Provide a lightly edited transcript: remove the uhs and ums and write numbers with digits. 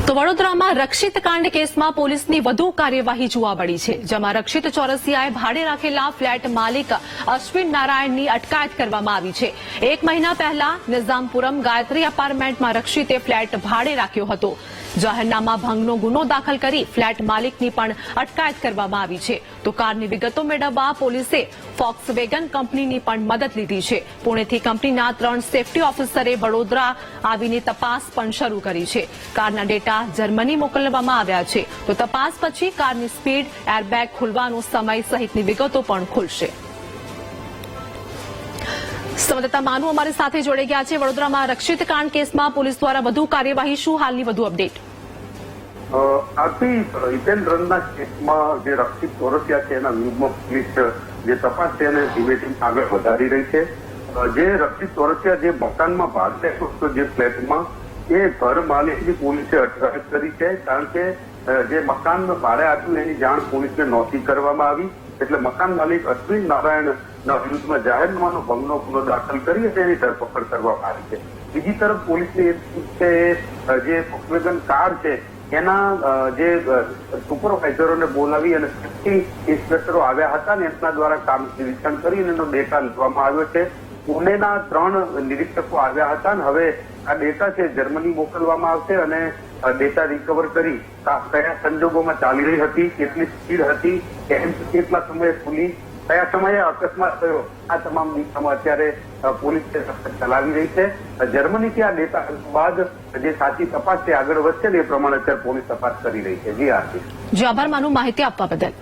તો વડોદરામાં રક્ષિત કાંડ કેસમાં પોલીસની વધુ કાર્યવાહી જોવા મળી છે, જેમાં રક્ષિત ચોરસિયાએ ભાડે રાખેલા ફ્લેટ માલિક અશ્વિન નારાયણની અટકાયત કરવામાં આવી છે। 1 મહિના પહેલા નિઝામપુરમ ગાયત્રી એપાર્ટમેન્ટમાં રક્ષિતે ફ્લેટ ભાડે રાખ્યો હતો। જાહેરનામા ભંગનો ગુનો દાખલ કરી ફ્લેટ માલિકની પણ અટકાયત કરવામાં આવી છે। તો કારની વિગતો મેળવવા પોલીસે ફોક્સવેગન કંપનીની પણ મદદ લીધી છે। પુણેથી કંપનીના 3 સેફટી ઓફિસરે વડોદરા આવીને તપાસ પણ શરૂ કરી છે। કારના ડેટા જર્મની મોકલવામાં આવ્યા છે। તો તપાસ પછી કારની સ્પીડ, એરબેગ ખુલવાનો સમય સહિતની વિગતો પણ ખુલશે। સંવાદદાતા માનુ અમારી સાથે જોડાઈ ગયા છે। વડોદરામાં રક્ષિત કાંડ કેસમાં પોલીસ દ્વારા વધુ કાર્યવાહી, શું હાલની વધુ અપડેટ? આથી હિતેન્દ્રના કેસમાં જે રક્ષિત ચોરસિયા છે એના વિરુદ્ધમાં પોલીસ જે તપાસ છે એને ધીમે ધીમે આગળ વધારી રહી છે। જે રક્ષિત ચોરસિયા જે મકાનમાં ભાડે હતો, જે ફ્લેટમાં, એ ઘર માલિકની પોલીસે અટકાયત કરી છે, કારણ કે જે મકાન ભાડે આપ્યું એની જાણ પોલીસને નહોતી કરવામાં આવી। એટલે મકાન માલિક અશ્વિન નારાયણના વિરુદ્ધમાં જાહેરનામાનો ભંગનો ગુનો દાખલ કરી તેની ધરપકડ કરવામાં આવી છે। બીજી તરફ પોલીસની જે ફોક્સવેગન કાર છે એના જે સુપરવાઇઝરોને બોલાવી અને સેફ્ટી ઇન્સ્પેક્ટરો આવ્યા હતા ને એમના દ્વારા કામ નિરીક્ષણ કરીને એનો ડેટા લેવામાં આવ્યો છે। પુણેના 3 નિરીક્ષકો આવ્યા હતા અને હવે આ ડેટા છે જર્મની મોકલવામાં આવશે અને ડેટા રિકવર કરી કયા સંજોગોમાં ચાલી રહી હતી, કેટલી સ્પીડ હતી, કેટલા સમયે ખુલી, કયા સમયે અકસ્માત થયો, આ તમામ દિશામાં અત્યારે પોલીસ ચલાવી રહી છે। જર્મનીથી આ ડેટા બાદ જે સાચી તપાસ છે આગળ વધશે ને એ પ્રમાણે અત્યારે પોલીસ તપાસ કરી રહી છે। જી આરતી, આભાર માનું માહિતી આપવા બદલ।